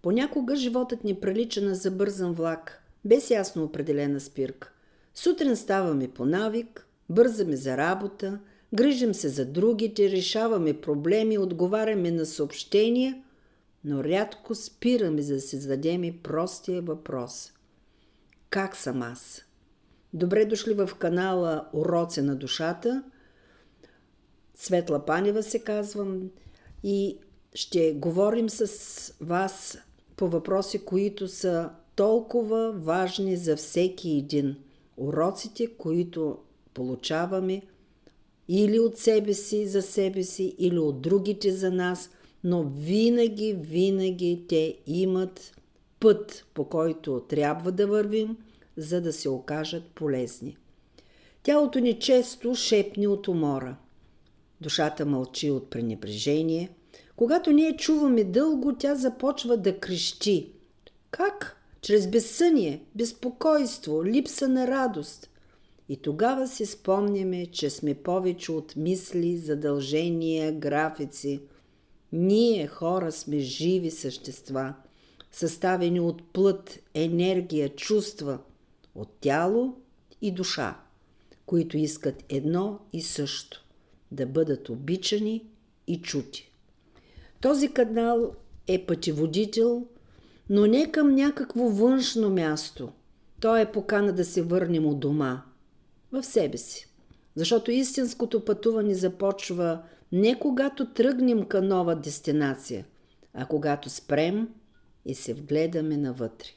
Понякога животът ни прилича на забързан влак, без ясно определена спирка. Сутрин ставаме по навик, бързаме за работа, грижим се за другите, решаваме проблеми, отговаряме на съобщения, но рядко спираме за да си зададем простия въпрос. Как съм аз? Добре дошли в канала Уроци на душата. Светла Панева се казвам и ще говорим с вас по въпроси, които са толкова важни за всеки един. Уроците, които получаваме или от себе си за себе си, или от другите за нас, но винаги те имат път, по който трябва да вървим, за да се окажат полезни. Тялото ни често шепне от умора. Душата мълчи от пренебрежение. Когато ние чуваме дълго, тя започва да крещи. Как? Чрез безсъние, безпокойство, липса на радост. И тогава си спомняме, че сме повече от мисли, задължения, графици. Ние, хора, сме живи същества, съставени от плът, енергия, чувства, от тяло и душа, които искат едно и също – да бъдат обичани и чути. Този канал е пътеводител, но не към някакво външно място. Той е покана да се върнем у дома, в себе си. Защото истинското пътуване започва не когато тръгнем към нова дестинация, а когато спрем и се вгледаме навътре.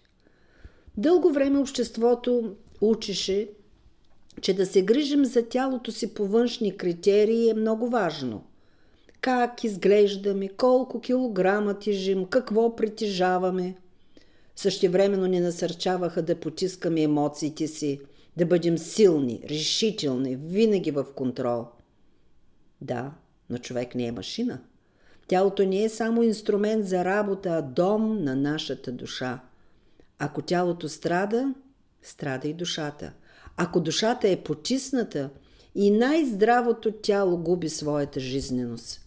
Дълго време обществото учеше, че да се грижим за тялото си по външни критерии е много важно. Как изглеждаме, колко килограма тежим, какво притежаваме. Същевременно ни насърчаваха да потискаме емоциите си, да бъдем силни, решителни, винаги в контрол. Да, но човек не е машина. Тялото не е само инструмент за работа, а дом на нашата душа. Ако тялото страда, страда и душата. Ако душата е потисната, и най-здравото тяло губи своята жизненост.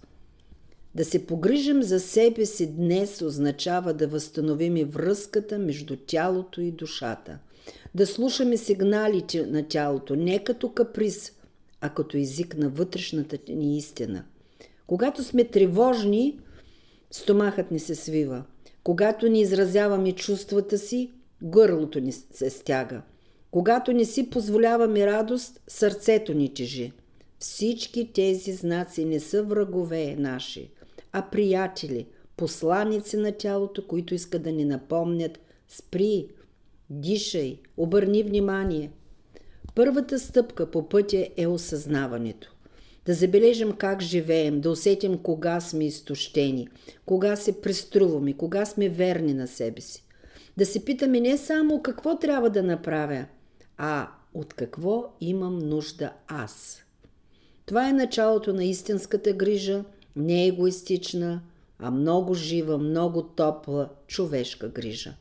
Да се погрижим за себе си днес означава да възстановим и връзката между тялото и душата. Да слушаме сигналите на тялото не като каприз, а като език на вътрешната ни истина. Когато сме тревожни, стомахът ни се свива. Когато ни изразяваме чувствата си, гърлото ни се стяга. Когато не си позволяваме радост, сърцето ни тежи. Всички тези знаци не са врагове наши, а приятели, посланици на тялото, които искат да ни напомнят: спри, дишай, обърни внимание. Първата стъпка по пътя е осъзнаването. Да забележим как живеем, да усетим кога сме изтощени, кога се преструваме, кога сме верни на себе си. Да се питаме не само какво трябва да направя, а от какво имам нужда аз. Това е началото на истинската грижа, не егоистична, а много жива, много топла, човешка грижа.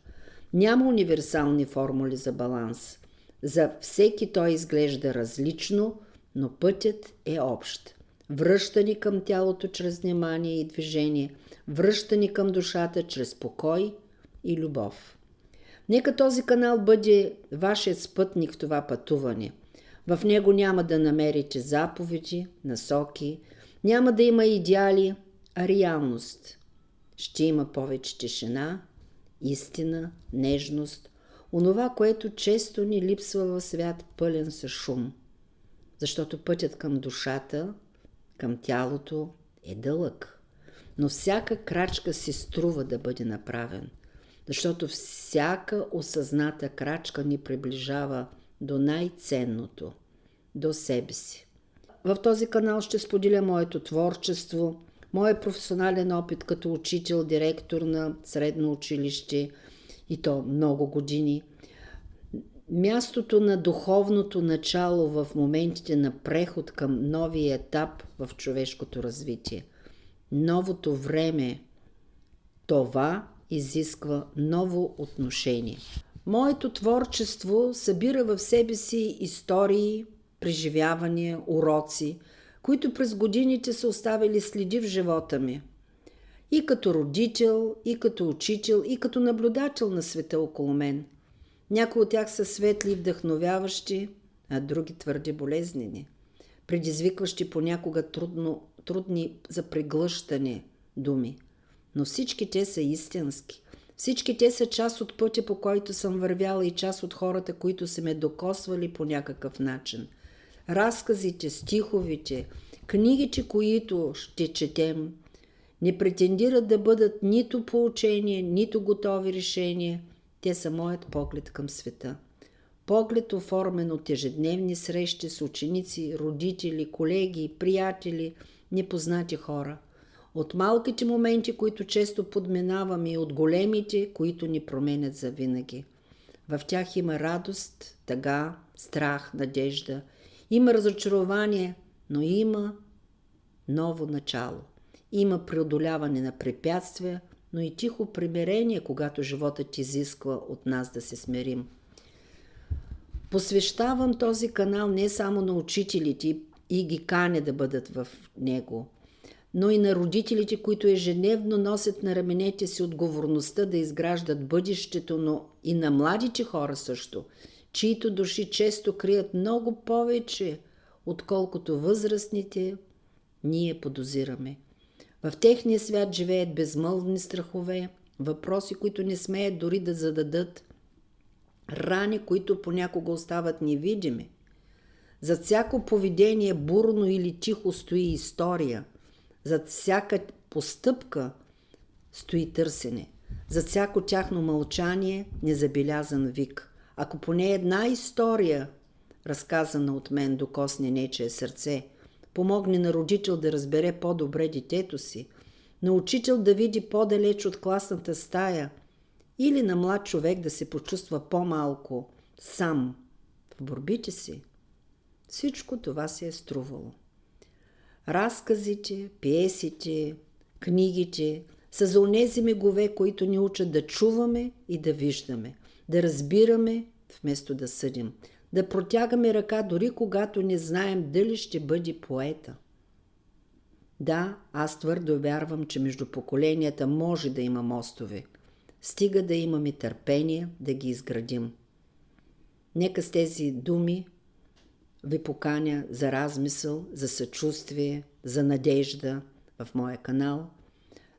Няма универсални формули за баланс. За всеки той изглежда различно, но пътят е общ. Връщани към тялото чрез внимание и движение, връщани към душата чрез покой и любов. Нека този канал бъде вашият спътник в това пътуване. В него няма да намерите заповеди, насоки, няма да има идеали, а реалност. Ще има повече тишина, истина, нежност, онова, което често ни липсва в свят пълен с шум. Защото пътят към душата, към тялото е дълъг, но всяка крачка си струва да бъде направен. Защото всяка осъзната крачка ни приближава до най-ценното, до себе си. В този канал ще споделя моето творчество, моят професионален опит като учител, директор на средно училище и то много години. Мястото на духовното начало в моментите на преход към новия етап в човешкото развитие. Новото време, това изисква ново отношение. Моето творчество събира в себе си истории, преживявания, уроци, които през годините са оставили следи в живота ми. И като родител, и като учител, и като наблюдател на света около мен. Някои от тях са светли и вдъхновяващи, а други твърде болезнени, предизвикващи понякога трудни за преглъщане думи. Но всички те са истински. Всички те са част от пътя, по който съм вървяла, и част от хората, които са ме докосвали по някакъв начин. Разказите, стиховите, книгите, които ще четем, не претендират да бъдат нито поучения, нито готови решения. Те са моят поглед към света. Поглед, оформен от ежедневни срещи с ученици, родители, колеги, приятели, непознати хора. От малките моменти, които често подминаваме, и от големите, които ни променят завинаги. В тях има радост, тъга, страх, надежда. Има разочарование, но има ново начало. Има преодоляване на препятствия, но и тихо примирение, когато животът изисква от нас да се смирим. Посвещавам този канал не само на учителите и ги каня да бъдат в него, но и на родителите, които ежедневно носят на раменете си отговорността да изграждат бъдещето, но и на младите хора също, чието души често крият много повече, отколкото възрастните ние подозираме. В техния свят живеят безмълвни страхове, въпроси, които не смеят дори да зададат, рани, които понякога остават невидими. Зад всяко поведение, бурно или тихо, стои история. Зад всяка постъпка стои търсене. Зад всяко тяхно мълчание незабелязан вик. Ако поне една история, разказана от мен, докосне нечие сърце, помогне на родител да разбере по-добре детето си, на учител да види по-далеч от класната стая, или на млад човек да се почувства по-малко сам в борбите си, всичко това се е струвало. Разказите, пиесите, книгите са за онези мигове, които ни учат да чуваме и да виждаме, да разбираме вместо да съдим, да протягаме ръка дори когато не знаем дали ще бъде поета. Да, аз твърдо вярвам, че между поколенията може да има мостове. Стига да имаме търпение да ги изградим. Нека с тези думи ви поканя за размисъл, за съчувствие, за надежда в моя канал,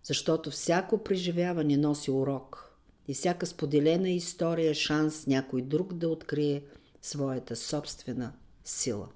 защото всяко преживяване носи урок и всяка споделена история е шанс някой друг да открие своята собствена сила.